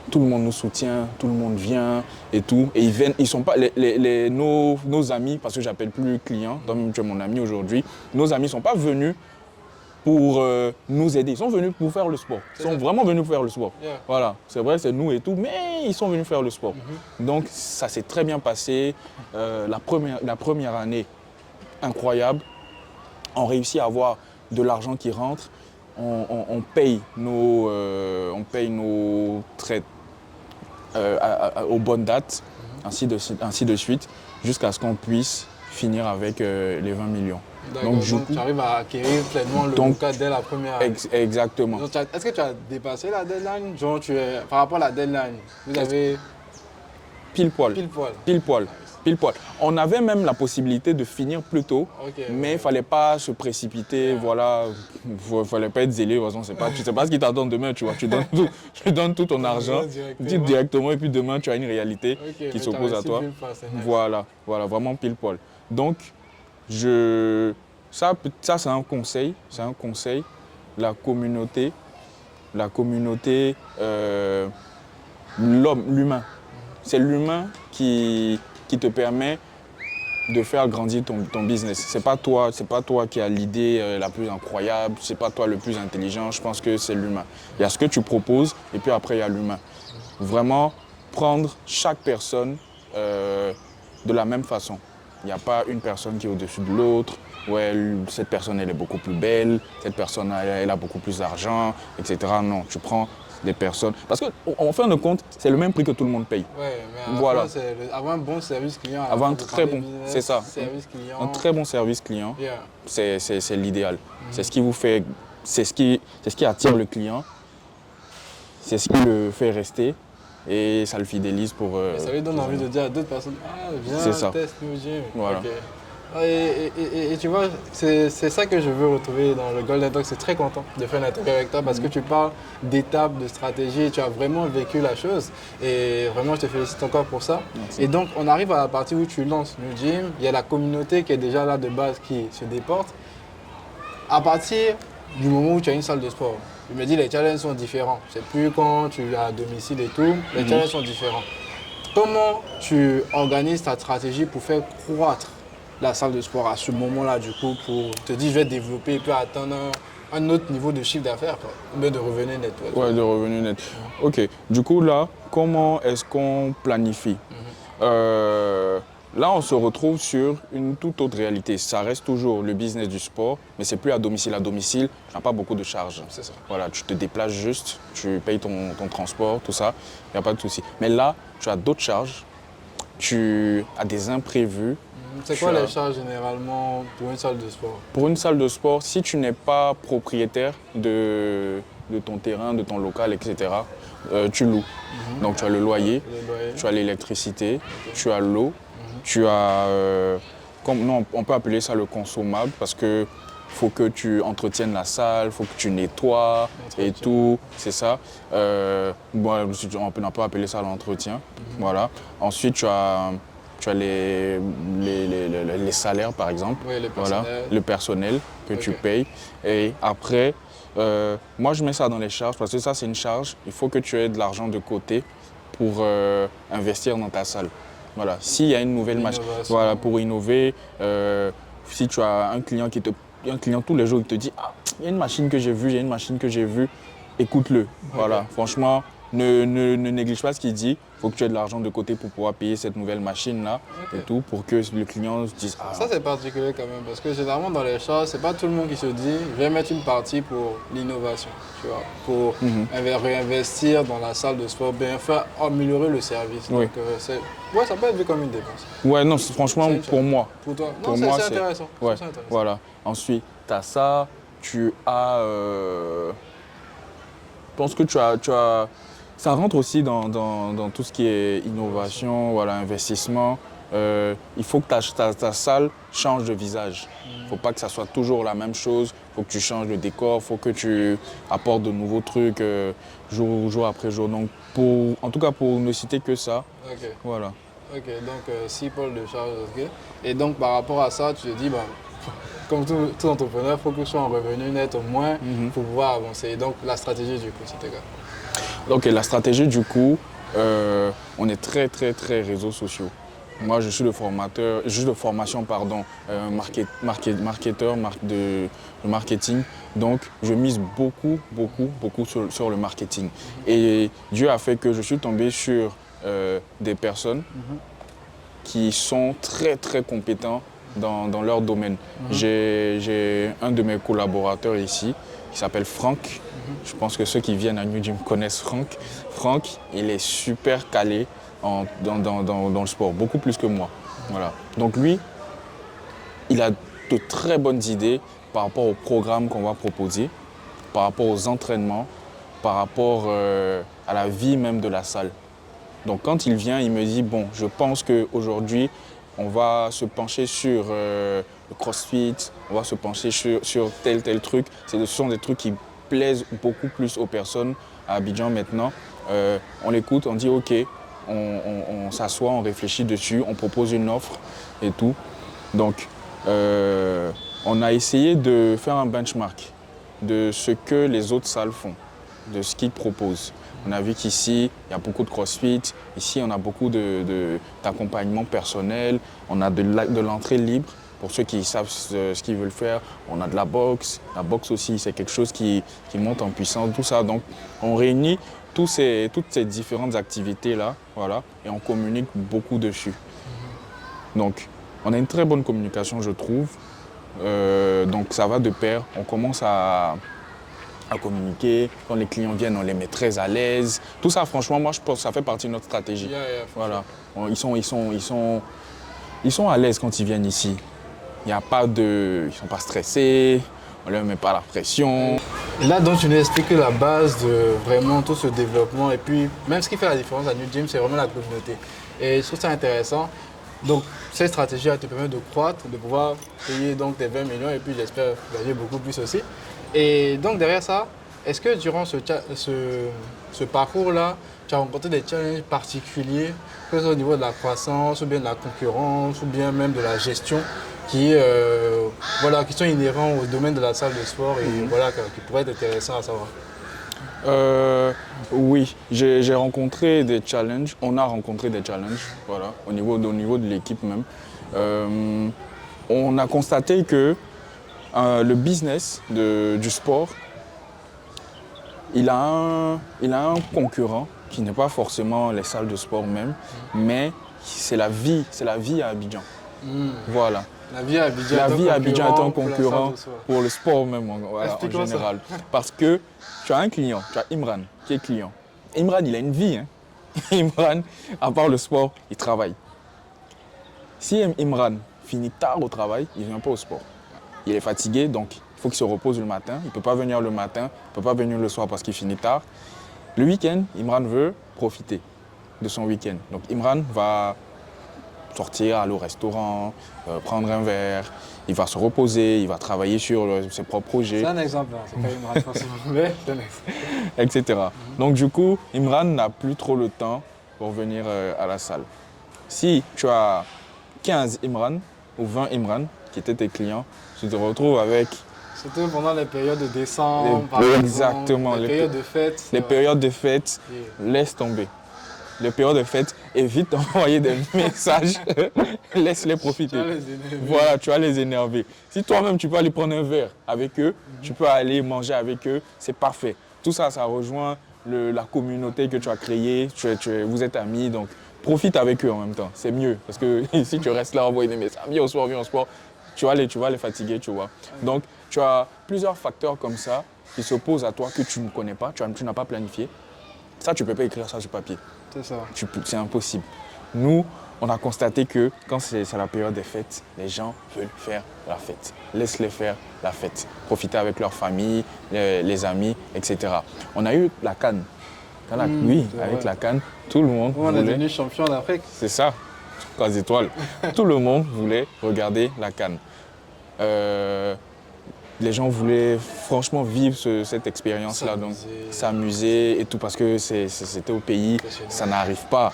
Tout le monde nous soutient, tout le monde vient et tout. Et ils sont pas nos amis, parce que j'appelle plus clients, donc tu es mon ami aujourd'hui, nos amis ne sont pas venus pour nous aider. Ils sont venus pour faire le sport. Ils sont vraiment venus pour faire le sport. Yeah. Voilà, c'est vrai, c'est nous et tout, mais ils sont venus faire le sport. Donc ça s'est très bien passé. La première année, incroyable. On réussit à avoir de l'argent qui rentre. On paye nos traites aux bonnes dates, ainsi de suite, jusqu'à ce qu'on puisse finir avec les 20 millions. Donc tu arrives à acquérir pleinement le local dès la première année. Exactement. Est-ce que tu as dépassé la deadline? Genre, par rapport à la deadline, vous avez... Pile poil. On avait même la possibilité de finir plus tôt, mais il ne fallait pas se précipiter, voilà. Il ne fallait pas être zélé, de toute façon, tu ne sais pas ce qui t'attend demain, tu vois. Tu donnes tout ton argent, directement, et puis demain, tu as une réalité qui s'oppose à toi. Voilà, vraiment pile poil. Donc, ça c'est un conseil, la communauté, l'humain. C'est l'humain qui te permet de faire grandir ton business. C'est pas toi qui as l'idée la plus incroyable, c'est pas toi le plus intelligent, je pense que c'est l'humain. Il y a ce que tu proposes et puis après il y a l'humain. Vraiment prendre chaque personne de la même façon. Il n'y a pas une personne qui est au-dessus de l'autre. Ouais, cette personne, elle est beaucoup plus belle. Cette personne, elle a beaucoup plus d'argent, etc. Non, tu prends des personnes. Parce qu'en fin de compte, c'est le même prix que tout le monde paye. Ouais, mais Voilà. avoir un bon service client, à la Avoir fois un pour très parler bon, business, c'est ça. service client. Un très bon service client, Yeah. c'est l'idéal. C'est ce qui vous fait, c'est ce qui attire le client, c'est ce qui le fait rester et ça le fidélise pour. Et ça lui donne envie de dire à d'autres personnes, ah, C'est ça. viens, teste New Gym. Voilà. Ok. Et tu vois, c'est ça que je veux retrouver dans le Golden Talk. C'est très content de faire une interview avec toi parce que tu parles d'étapes, de stratégie et tu as vraiment vécu la chose. Et vraiment, je te félicite encore pour ça. Merci. Et donc, on arrive à la partie où tu lances New Gym. Il y a la communauté qui est déjà là de base qui se déporte. À partir du moment où tu as une salle de sport, je me dis les challenges sont différents. C'est plus quand tu es à domicile et tout, les challenges sont différents. Comment tu organises ta stratégie pour faire croître la salle de sport à ce moment-là, du coup, pour te dire, je vais développer et puis atteindre un autre niveau de chiffre d'affaires, ou bien de revenus net? Ouais, de revenus nets. Ok, du coup là, comment est-ce qu'on planifie? Là, on se retrouve sur une toute autre réalité. Ça reste toujours le business du sport, mais c'est plus à domicile. À domicile, tu n'as pas beaucoup de charges. C'est ça. Voilà, tu te déplaces juste, tu payes ton transport, tout ça, il n'y a pas de souci. Mais là, tu as d'autres charges, tu as des imprévus. C'est quoi les charges généralement pour une salle de sport? Pour une salle de sport, si tu n'es pas propriétaire de ton terrain, de ton local, etc., tu loues. Donc tu as le loyer, Le loyer. tu as l'électricité, tu as l'eau, tu as, non, on peut appeler ça le consommable parce que faut que tu entretiennes la salle, faut que tu nettoies et tout, c'est ça. Bon, on peut appeler ça l'entretien, voilà. Ensuite, tu as les salaires, par exemple, Oui, le voilà, personnel. le personnel que tu payes. Et après, moi, je mets ça dans les charges parce que ça, c'est une charge. Il faut que tu aies de l'argent de côté pour investir dans ta salle. Voilà. S'il y a une nouvelle machine, voilà, pour innover, si tu as un client tous les jours qui te dit ah, il y a une machine que j'ai vue, écoute-le. Voilà. Franchement, ne néglige pas ce qu'il dit. Il faut que tu aies de l'argent de côté pour pouvoir payer cette nouvelle machine-là et tout, pour que le client se dise ah. Ça, c'est particulier quand même, parce que généralement dans les charges, c'est pas tout le monde qui se dit je vais mettre une partie pour l'innovation, tu vois, pour réinvestir dans la salle de sport, bien faire améliorer le service. Oui. Donc, ça peut être vu comme une dépense. Ouais, non, franchement, pour moi. Pour toi, Pour non, moi, c'est intéressant. Ouais, C'est intéressant. voilà. Ensuite, tu as ça, tu as. Je pense que tu as. Ça rentre aussi dans tout ce qui est innovation, voilà, investissement. Il faut que ta salle change de visage. Il ne faut pas que ça soit toujours la même chose. Il faut que tu changes de décor, il faut que tu apportes de nouveaux trucs jour après jour. Donc, en tout cas, pour ne citer que ça, Ok. voilà. Ok, donc 6 pôles de charge, ok. Et donc par rapport à ça, tu te dis, comme tout entrepreneur, il faut que je sois en revenu net au moins pour pouvoir avancer. Et donc la stratégie du coup, c'était quoi? Donc la stratégie du coup, on est très très très réseaux sociaux. Moi je suis le formation marketeur de marketing. Donc je mise beaucoup sur le marketing. Et Dieu a fait que je suis tombé sur des personnes qui sont très très compétents dans leur domaine. J'ai un de mes collaborateurs ici qui s'appelle Franck. Je pense que ceux qui viennent à New Gym connaissent Franck. Franck, il est super calé dans le sport, beaucoup plus que moi. Voilà. Donc lui, il a de très bonnes idées par rapport au programme qu'on va proposer, par rapport aux entraînements, par rapport à la vie même de la salle. Donc quand il vient, il me dit, bon, je pense qu'aujourd'hui, on va se pencher sur le crossfit, on va se pencher sur tel truc. Ce sont des trucs qui plaisent beaucoup plus aux personnes à Abidjan maintenant. On l'écoute, on dit ok, on s'assoit, on réfléchit dessus, on propose une offre et tout. Donc on a essayé de faire un benchmark de ce que les autres salles font, de ce qu'ils proposent. On a vu qu'ici, il y a beaucoup de crossfit. Ici, on a beaucoup d'accompagnement personnel. On a de l'entrée libre pour ceux qui savent ce qu'ils veulent faire. On a de la boxe. La boxe aussi, c'est quelque chose qui monte en puissance, tout ça. Donc, on réunit toutes ces différentes activités-là, voilà, et on communique beaucoup dessus. Donc, On a une très bonne communication, je trouve. Donc ça va de pair. On commence à communiquer. Quand les clients viennent, on les met très à l'aise. Tout ça, franchement, moi, je pense que ça fait partie de notre stratégie. Voilà. Ils sont à l'aise quand ils viennent ici. Il y a pas de... Ils ne sont pas stressés. On ne leur met pas la pression. Et là, donc, tu nous expliques que la base de vraiment tout ce développement et puis même ce qui fait la différence à New Gym, c'est vraiment la communauté. Et je trouve ça intéressant. Donc, cette stratégie te permet de croître, de pouvoir payer donc tes 20 millions et puis j'espère gagner beaucoup plus aussi. Et donc, derrière ça, est-ce que durant ce parcours-là, tu as rencontré des challenges particuliers, que ce soit au niveau de la croissance, ou bien de la concurrence, ou bien même de la gestion, qui sont inhérents au domaine de la salle de sport et voilà, qui pourraient être intéressants à savoir? Oui, j'ai rencontré des challenges. On a rencontré des challenges, voilà, au niveau de l'équipe même. On a constaté que le business du sport, il a un concurrent qui n'est pas forcément les salles de sport même, mais c'est la vie à Abidjan. Voilà. La vie à Abidjan est un concurrent pour le sport même voilà, en général. Parce que tu as un client, tu as Imran qui est client. Imran, il a une vie. Hein. Imran, à part le sport, il travaille. Si Imran finit tard au travail, il ne vient pas au sport. Il est fatigué, donc il faut qu'il se repose le matin. Il ne peut pas venir le matin, il ne peut pas venir le soir parce qu'il finit tard. Le week-end, Imran veut profiter de son week-end. Donc Imran va sortir, aller au restaurant, prendre un verre, il va se reposer, il va travailler sur ses propres projets. C'est un exemple, hein. C'est pas Imran forcément, mais c'est un exemple. Etc. Donc du coup, Imran n'a plus trop le temps pour venir à la salle. Si tu as 15 Imran ou 20 Imran qui étaient tes clients, tu te retrouves avec... Surtout pendant les périodes de décembre, exactement, les périodes de fête. Les périodes de fête, laisse tomber. Les périodes de fête, évite d'envoyer des messages, laisse-les profiter. Voilà, tu vas les énerver. Si toi-même tu peux aller prendre un verre avec eux, tu peux aller manger avec eux, c'est parfait. Tout ça, ça rejoint la communauté que tu as créée, vous êtes amis, donc profite avec eux en même temps, c'est mieux. Parce que si tu restes là, envoyer des messages, viens au sport, tu vas les fatiguer, tu vois. Donc, tu as plusieurs facteurs comme ça qui s'opposent à toi que tu ne connais pas, tu n'as pas planifié. Ça, tu ne peux pas écrire ça sur papier. C'est ça. C'est impossible. Nous, on a constaté que quand c'est la période des fêtes, les gens veulent faire la fête. Laisse-les faire la fête. Profiter avec leur famille, les amis, etc. On a eu la CAN. Oui, avec la CAN, tout le monde voulait... On est devenu champion d'Afrique. C'est ça, 3 étoiles. Tout le monde voulait regarder la CAN. Les gens voulaient franchement vivre cette expérience-là, donc s'amuser et tout, parce que c'était au pays, ça n'arrive pas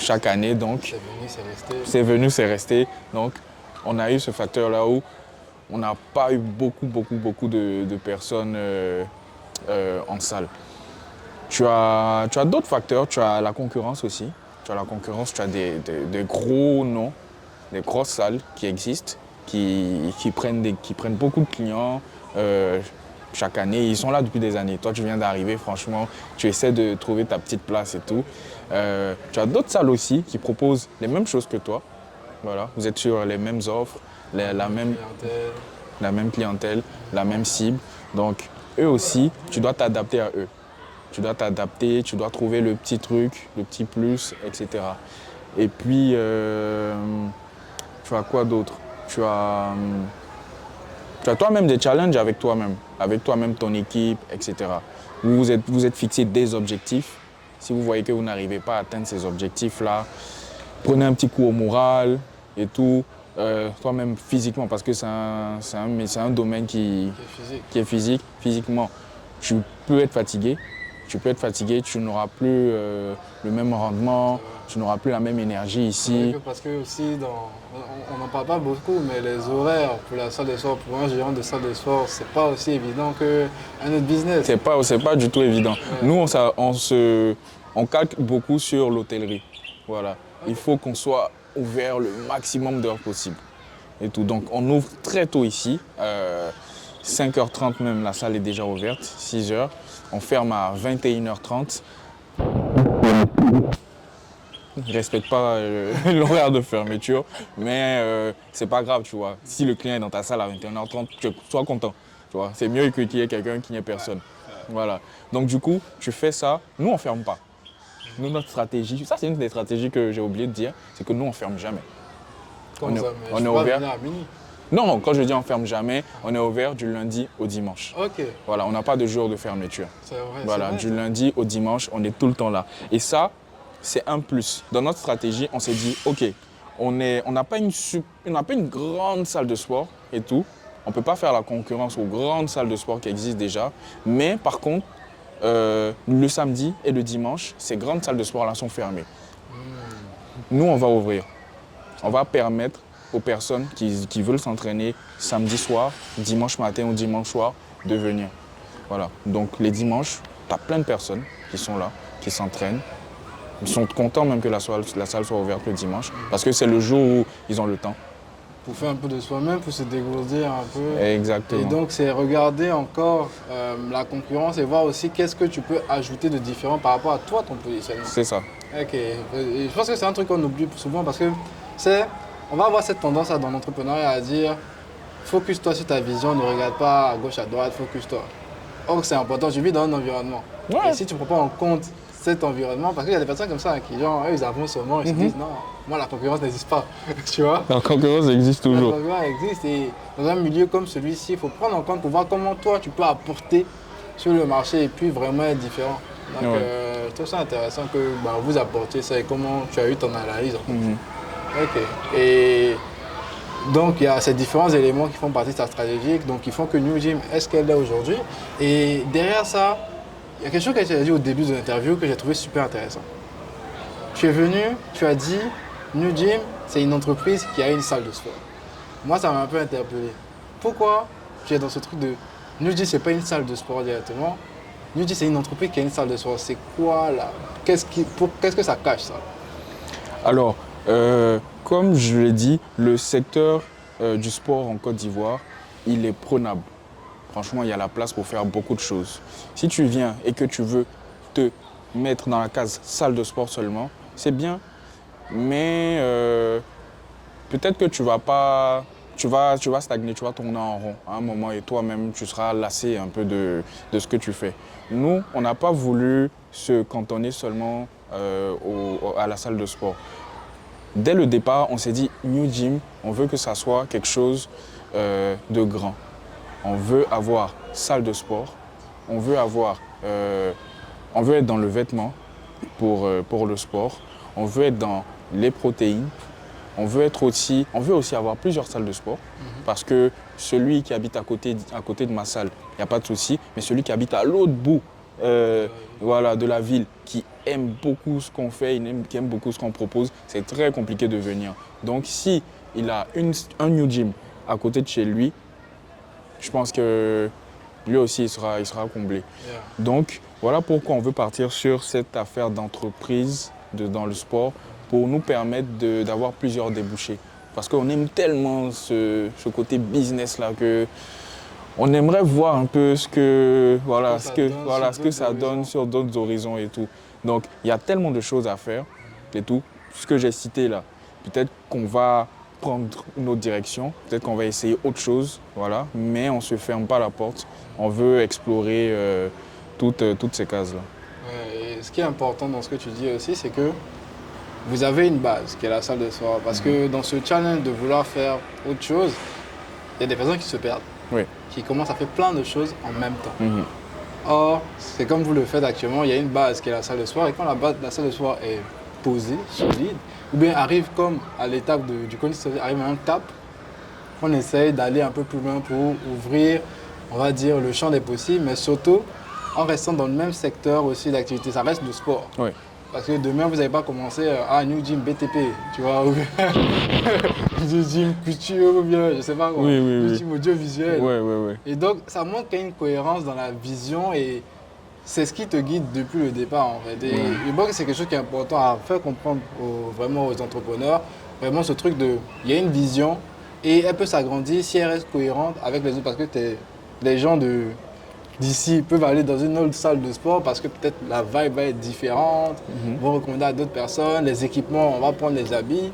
chaque année, donc c'est venu, c'est resté. Donc on a eu ce facteur-là où on n'a pas eu beaucoup de personnes en salle. Tu as d'autres facteurs, tu as la concurrence aussi. Tu as la concurrence, tu as des gros noms, des grosses salles qui existent. Qui prennent beaucoup de clients chaque année. Ils sont là depuis des années. Toi, tu viens d'arriver, franchement, tu essaies de trouver ta petite place et tout. Tu as d'autres salles aussi qui proposent les mêmes choses que toi. Voilà, vous êtes sur les mêmes offres, la même clientèle, la même cible. Donc, eux aussi, tu dois t'adapter à eux. Tu dois t'adapter, tu dois trouver le petit truc, le petit plus, etc. Et puis, tu as quoi d'autre ? Tu as toi-même des challenges avec toi-même, ton équipe, etc. Vous êtes fixé des objectifs. Si vous voyez que vous n'arrivez pas à atteindre ces objectifs-là, prenez un petit coup au moral et tout. Toi-même physiquement, parce que c'est un domaine qui est physique. Physiquement, tu peux être fatigué, tu n'auras plus le même rendement, tu n'auras plus la même énergie ici. Parce que aussi, on n'en parle pas beaucoup, mais les horaires pour la salle de sport, pour un gérant de salle de sport, c'est pas aussi évident qu'un autre business. C'est pas du tout évident. Ouais. Nous, on calque beaucoup sur l'hôtellerie. Voilà. Okay. Il faut qu'on soit ouvert le maximum d'heures possible. Et tout. Donc, on ouvre très tôt ici. 5h30 même, la salle est déjà ouverte. 6h. On ferme à 21h30. ils respectent pas l'horaire de fermeture, mais c'est pas grave, tu vois. Si le client est dans ta salle à 21h30, sois content, tu vois. C'est mieux qu'il y ait quelqu'un qui n'y ait personne. Voilà. Donc du coup, tu fais ça. Nous, on ferme pas. Nous, notre stratégie, ça c'est une des stratégies que j'ai oublié de dire, c'est que nous, on ferme jamais. Comment ça, mais on je est peux pas ouvert. venir à minuit. Non, quand je dis on ferme jamais, on est ouvert du lundi au dimanche. Ok, Voilà, on n'a pas de jour de fermeture. c'est vrai. Voilà, c'est vrai, du lundi au dimanche, on est tout le temps là. Et ça, c'est un plus. Dans notre stratégie, on s'est dit, OK, on n'a pas une grande salle de sport et tout. On ne peut pas faire la concurrence aux grandes salles de sport qui existent déjà. Mais par contre, le samedi et le dimanche, ces grandes salles de sport-là sont fermées. Nous, on va ouvrir. On va permettre aux personnes qui veulent s'entraîner samedi soir, dimanche matin ou dimanche soir de venir. Voilà. Donc les dimanches, tu as plein de personnes qui sont là, qui s'entraînent. Ils sont contents même que la salle soit ouverte le dimanche parce que c'est le jour où ils ont le temps. pour faire un peu de soi-même, pour se dégourdir un peu. Exactement. Et donc, c'est regarder encore la concurrence et voir aussi qu'est-ce que tu peux ajouter de différent par rapport à toi, ton positionnement. C'est ça. Ok. Et je pense que c'est un truc qu'on oublie souvent parce que on va avoir cette tendance dans l'entrepreneuriat à dire focus-toi sur ta vision, ne regarde pas à gauche, à droite, focus-toi. Or, c'est important, tu vis dans un environnement. Ouais. Et si tu ne prends pas en compte cet environnement, parce qu'il y a des personnes comme ça qui, genre, eux, ils avancent seulement, ils se disent non, moi, la concurrence n'existe pas. Tu vois? La concurrence existe La toujours. concurrence existe et dans un milieu comme celui-ci, il faut prendre en compte pour voir comment toi, tu peux apporter sur le marché et puis vraiment être différent. Donc, Ouais. je trouve ça intéressant que vous apportiez ça et comment tu as eu ton analyse. En fait. Ok. Et donc, il y a ces différents éléments qui font partie de ta stratégie, donc qui font que New Gym est ce qu'elle est aujourd'hui. Et derrière ça, il y a quelque chose que tu as dit au début de l'interview que j'ai trouvé super intéressant. Tu es venu, tu as dit, New Gym, c'est une entreprise qui a une salle de sport. Moi, ça m'a un peu interpellé. Pourquoi tu es dans ce truc de New Gym, c'est pas une salle de sport directement. New Gym, c'est une entreprise qui a une salle de sport. C'est quoi là? Qu'est-ce que ça cache ça? Alors, comme je l'ai dit, le secteur du sport en Côte d'Ivoire, il est prenable. Franchement, il y a la place pour faire beaucoup de choses. Si tu viens et que tu veux te mettre dans la case salle de sport seulement, c'est bien, mais peut-être que tu vas stagner, tu vas tourner en rond à un moment et toi-même, tu seras lassé un peu de ce que tu fais. Nous, on n'a pas voulu se cantonner seulement à la salle de sport. Dès le départ, on s'est dit, New Gym, on veut que ça soit quelque chose de grand. On veut avoir salle de sport, on veut être dans le vêtement pour le sport, on veut être dans les protéines, on veut aussi avoir plusieurs salles de sport parce que celui qui habite à côté de ma salle, il n'y a pas de souci, mais celui qui habite à l'autre bout de la ville, qui aime beaucoup ce qu'on fait, qui aime beaucoup ce qu'on propose, c'est très compliqué de venir. Donc si il a un New Gym à côté de chez lui, je pense que lui aussi, il sera comblé. Yeah. Donc, voilà pourquoi on veut partir sur cette affaire d'entreprise dans le sport pour nous permettre d'avoir plusieurs débouchés. Parce qu'on aime tellement ce côté business-là que on aimerait voir un peu ce que ça donne sur d'autres horizons et tout. Donc, il y a tellement de choses à faire et tout. Ce que j'ai cité là, peut-être qu'on va prendre une autre direction, peut-être qu'on va essayer autre chose, voilà, mais on ne se ferme pas la porte. On veut explorer toutes ces cases-là. Ouais, et ce qui est important dans ce que tu dis aussi, c'est que vous avez une base qui est la salle de sport. Parce que dans ce challenge de vouloir faire autre chose, il y a des personnes qui se perdent, Oui. qui commencent à faire plein de choses en même temps. Or, c'est comme vous le faites actuellement, il y a une base qui est la salle de sport. Et quand la salle de sport est posée, solide, ou bien arrive comme à l'étape du conditionnement, arrive à un cap, on essaye d'aller un peu plus loin pour ouvrir, on va dire, le champ des possibles, mais surtout en restant dans le même secteur aussi d'activité. Ça reste du sport. Oui. Parce que demain, vous n'allez pas commencer à New Gym BTP, tu vois, ou bien New Gym culture, ou bien, je sais pas quoi, New Gym audiovisuel. Oui. Et donc, ça montre qu'il y a une cohérence dans la vision et c'est ce qui te guide depuis le départ, en fait. Et je pense que c'est quelque chose qui est important à faire comprendre vraiment aux entrepreneurs. Vraiment, ce truc il y a une vision et elle peut s'agrandir si elle reste cohérente avec les autres. Parce que les gens d'ici peuvent aller dans une autre salle de sport parce que peut-être la vibe va être différente, vont recommander à d'autres personnes, les équipements, on va prendre les habits.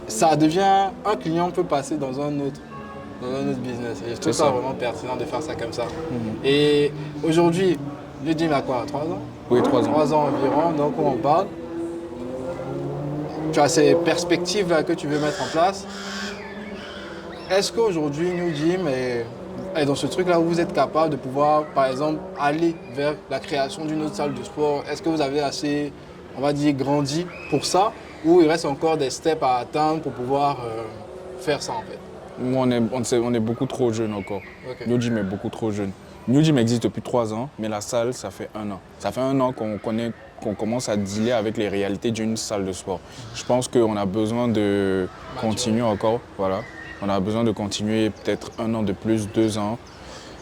Ça devient, un client peut passer dans un autre business. Et je trouve ça vraiment pertinent de faire ça comme ça. Et aujourd'hui, le gym a quoi, 3 ans? Oui, 3 ans. 3 ans environ, donc on en parle. Tu as ces perspectives là que tu veux mettre en place. Est-ce qu'aujourd'hui, New Gym est dans ce truc-là où vous êtes capable de pouvoir, par exemple, aller vers la création d'une autre salle de sport? Est-ce que vous avez assez, on va dire, grandi pour ça? Ou il reste encore des steps à atteindre pour pouvoir faire ça en fait? Moi, on est beaucoup trop jeune encore. Ok. New Gym est beaucoup trop jeune. New Gym existe depuis 3 ans, mais la salle, ça fait 1 an. Ça fait 1 an qu'on commence à dealer avec les réalités d'une salle de sport. Je pense qu'on a besoin de continuer encore. Voilà. On a besoin de continuer peut-être 1 an de plus, 2 ans,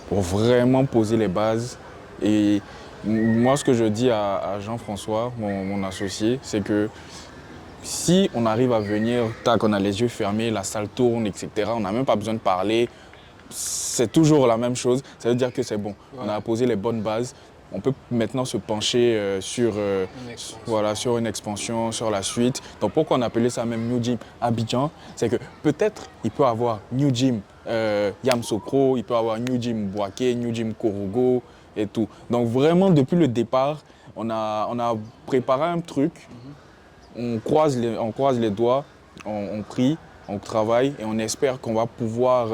pour vraiment poser les bases. Et moi, ce que je dis à Jean-François, mon associé, c'est que si on arrive à venir, tac, on a les yeux fermés, la salle tourne, etc., on n'a même pas besoin de parler, c'est toujours la même chose, ça veut dire que c'est bon. Ouais. On a posé les bonnes bases, on peut maintenant se pencher sur une expansion, sur la suite. Donc pourquoi on appelait ça même New Gym Abidjan? C'est que peut-être il peut avoir New Gym Yamoussoukro, il peut avoir New Gym Bouaké, New Gym Korogo et tout. Donc vraiment depuis le départ, on a préparé un truc. On croise les doigts, on prie, on travaille et on espère qu'on va pouvoir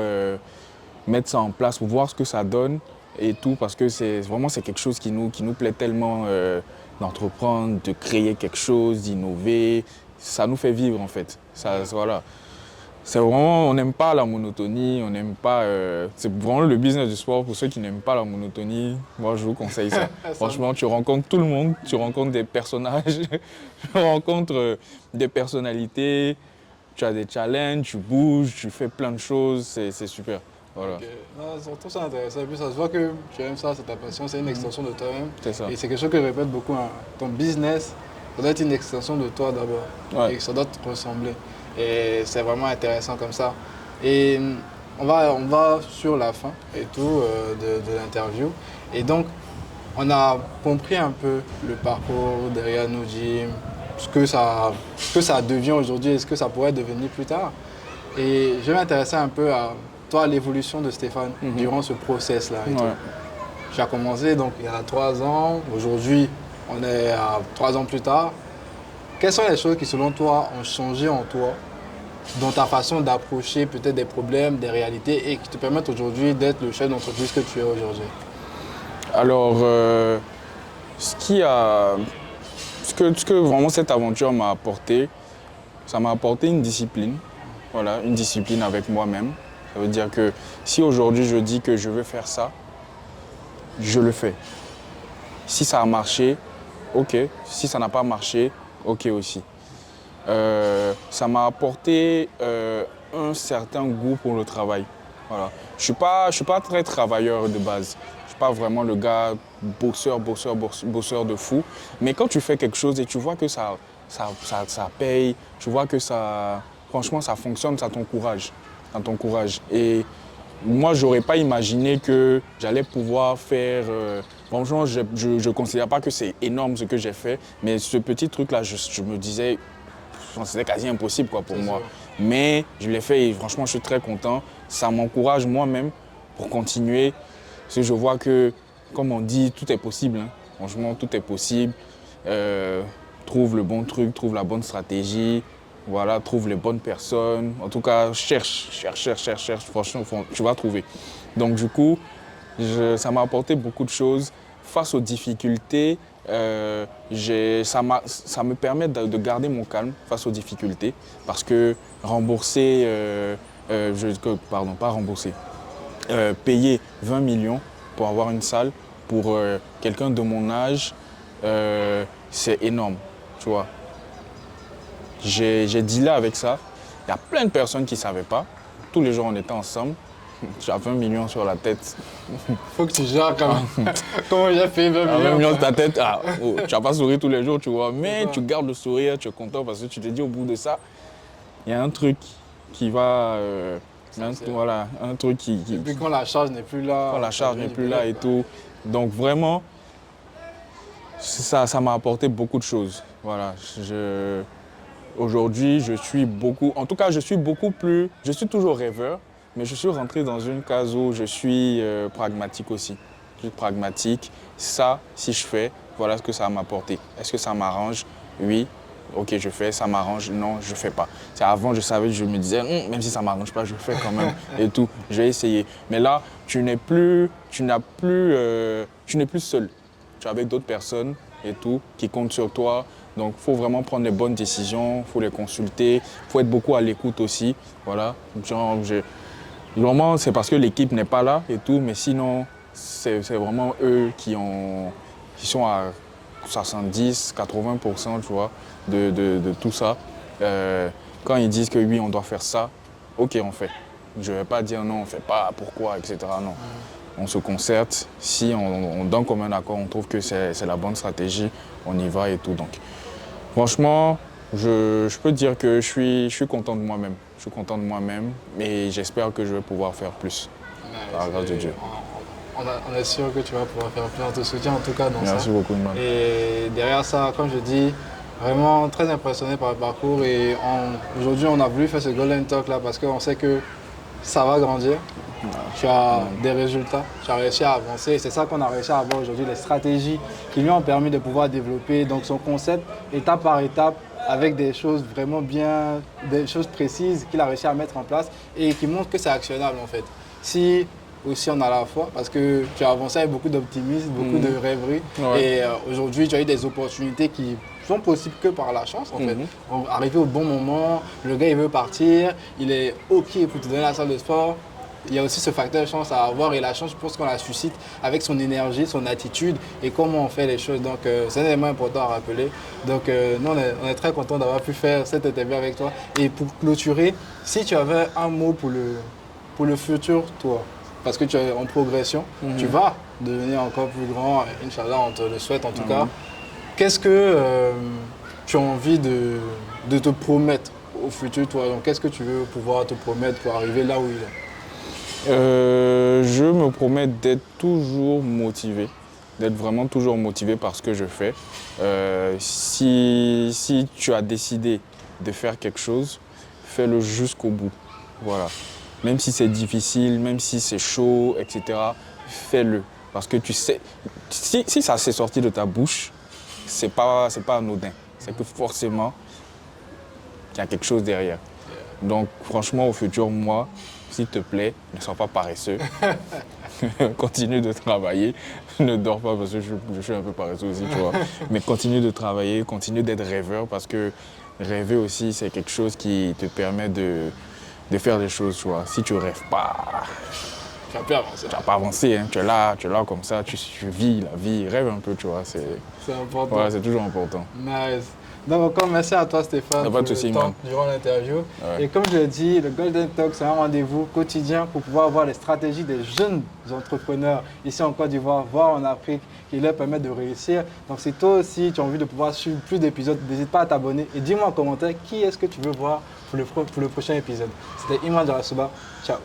mettre ça en place pour voir ce que ça donne et tout, parce que c'est quelque chose qui nous plaît tellement d'entreprendre, de créer quelque chose, d'innover. Ça nous fait vivre en fait. Voilà. C'est vraiment, on n'aime pas la monotonie, on n'aime pas. C'est vraiment le business du sport pour ceux qui n'aiment pas la monotonie. Moi, je vous conseille ça. Franchement, tu rencontres tout le monde, tu rencontres des personnages, tu rencontres des personnalités, tu as des challenges, tu bouges, tu fais plein de choses, c'est super. Voilà. Okay. Je trouve ça intéressant. Et puis ça se voit que tu aimes ça, c'est ta passion, c'est une extension de toi-même. C'est ça. Et c'est quelque chose que je répète beaucoup. Hein. Ton business, ça doit être une extension de toi d'abord. Ouais. Et ça doit te ressembler. Et c'est vraiment intéressant comme ça. Et on va sur la fin et tout de l'interview. Et donc, on a compris un peu le parcours derrière New Gym, ce que ça devient aujourd'hui et ce que ça pourrait devenir plus tard. Et je vais m'intéresser un peu à toi, l'évolution de Stéphane durant ce process-là. Tu as commencé donc il y a 3 ans. Aujourd'hui, on est à 3 ans plus tard. Quelles sont les choses qui, selon toi, ont changé en toi, dans ta façon d'approcher peut-être des problèmes, des réalités, et qui te permettent aujourd'hui d'être le chef d'entreprise que tu es aujourd'hui? Alors, ce que vraiment cette aventure m'a apporté, ça m'a apporté une discipline. Voilà, une discipline avec moi-même. Ça veut dire que si aujourd'hui je dis que je veux faire ça, je le fais. Si ça a marché, ok. Si ça n'a pas marché, ok aussi. Ça m'a apporté un certain goût pour le travail. Voilà. Je suis pas très travailleur de base. Je suis pas vraiment le gars bosseur de fou. Mais quand tu fais quelque chose et tu vois que ça paye, tu vois que franchement ça fonctionne, ça t'encourage. Et moi, je n'aurais pas imaginé que j'allais pouvoir faire... franchement, je ne considère pas que c'est énorme ce que j'ai fait, mais ce petit truc-là, je me disais, c'était quasi impossible quoi, pour moi. Mais je l'ai fait et franchement, je suis très content. Ça m'encourage moi-même pour continuer. Parce que je vois que, comme on dit, tout est possible. Hein. Franchement, tout est possible. Trouve le bon truc, trouve la bonne stratégie. Voilà, trouve les bonnes personnes. En tout cas, cherche. Franchement, tu vas trouver. Donc du coup, ça m'a apporté beaucoup de choses. Face aux difficultés, ça me permet de garder mon calme face aux difficultés. Parce que payer 20 millions pour avoir une salle, pour quelqu'un de mon âge, c'est énorme, tu vois. J'ai dealé avec ça. Il y a plein de personnes qui ne savaient pas. Tous les jours, on était ensemble. Tu as 20 millions sur la tête. Faut que tu gères quand même. Comment j'ai fait 20 millions? 20 millions sur ta tête, tu n'as pas souri tous les jours, tu vois. Mais tu gardes le sourire, tu es content parce que tu te dis au bout de ça, il y a un truc qui va Voilà, un truc qui Et puis quand la charge n'est plus là. quand la charge n'est plus là et tout. Donc vraiment, ça m'a apporté beaucoup de choses. Voilà, aujourd'hui, je suis toujours rêveur, mais je suis rentré dans une case où je suis pragmatique aussi. Je suis pragmatique. Ça, si je fais, voilà ce que ça m'a apporté. Est-ce que ça m'arrange? Oui. Ok, je fais, ça m'arrange, non, je fais pas. Avant, je me disais, même si ça m'arrange pas, je fais quand même et tout. Je vais essayer. Mais là, tu n'es plus seul. Tu es avec d'autres personnes et tout qui comptent sur toi. Donc, il faut vraiment prendre les bonnes décisions, il faut les consulter, il faut être beaucoup à l'écoute aussi. Voilà. Vraiment, c'est parce que l'équipe n'est pas là et tout, mais sinon, c'est vraiment eux qui sont à 70, 80%, tu vois, de tout ça. Quand ils disent que oui, on doit faire ça, ok, on fait. Je ne vais pas dire non, on ne fait pas, pourquoi, etc. Non. On se concerte. Si on donne comme un accord, on trouve que c'est la bonne stratégie, on y va et tout. Donc, franchement, je peux dire que je suis content de moi-même. Je suis content de moi-même et j'espère que je vais pouvoir faire plus. Par la grâce de Dieu. On est sûr que tu vas pouvoir faire plus. On te soutient en tout cas dans ça. Merci beaucoup, man. Et derrière ça, comme je dis, vraiment très impressionné par le parcours. Et aujourd'hui, on a voulu faire ce Golden Talk là parce qu'on sait que ça va grandir. Tu as des résultats, tu as réussi à avancer. C'est ça qu'on a réussi à avoir aujourd'hui, les stratégies qui lui ont permis de pouvoir développer donc, son concept étape par étape avec des choses vraiment bien, des choses précises qu'il a réussi à mettre en place et qui montrent que c'est actionnable en fait. Si aussi on a la foi, parce que tu as avancé avec beaucoup d'optimisme, beaucoup de rêverie et aujourd'hui tu as eu des opportunités qui sont possibles que par la chance en fait. Arriver au bon moment, le gars il veut partir, il est ok pour te donner la salle de sport. Il y a aussi ce facteur chance à avoir et la chance, je pense qu'on la suscite avec son énergie, son attitude et comment on fait les choses. Donc, c'est un élément important à rappeler. Donc, nous, on est très content d'avoir pu faire cette interview avec toi. Et pour clôturer, si tu avais un mot pour le futur, toi, parce que tu es en progression, tu vas devenir encore plus grand, Inch'Allah, on te le souhaite en tout cas. Qu'est-ce que tu as envie de te promettre au futur, toi? Donc, qu'est-ce que tu veux pouvoir te promettre pour arriver là où il est? Je me promets d'être toujours motivé, d'être vraiment toujours motivé par ce que je fais. Si tu as décidé de faire quelque chose, fais-le jusqu'au bout. Voilà. Même si c'est difficile, même si c'est chaud, etc., fais-le. Parce que tu sais, si ça s'est sorti de ta bouche, c'est pas anodin. C'est que forcément, il y a quelque chose derrière. Donc franchement, au futur, moi, s'il te plaît, ne sois pas paresseux. Continue de travailler. Ne dors pas parce que je suis un peu paresseux aussi, tu vois. Mais continue de travailler, continue d'être rêveur parce que rêver aussi, c'est quelque chose qui te permet de faire des choses, tu vois. Si tu rêves pas, tu vas plus avancer. Tu vas pas avancer, hein. Tu es là comme ça, tu vis la vie, rêve un peu, tu vois. C'est important. Ouais, c'est toujours important. Nice. Donc encore merci à toi Stéphane pour le temps durant l'interview. Ouais. Et comme je l'ai dit, le Golden Talk, c'est un rendez-vous quotidien pour pouvoir voir les stratégies des jeunes entrepreneurs ici en Côte d'Ivoire, voire en Afrique, qui leur permettent de réussir. Donc si toi aussi tu as envie de pouvoir suivre plus d'épisodes, n'hésite pas à t'abonner et dis-moi en commentaire qui est-ce que tu veux voir pour le prochain épisode. C'était Imran Jarasuba. Ciao.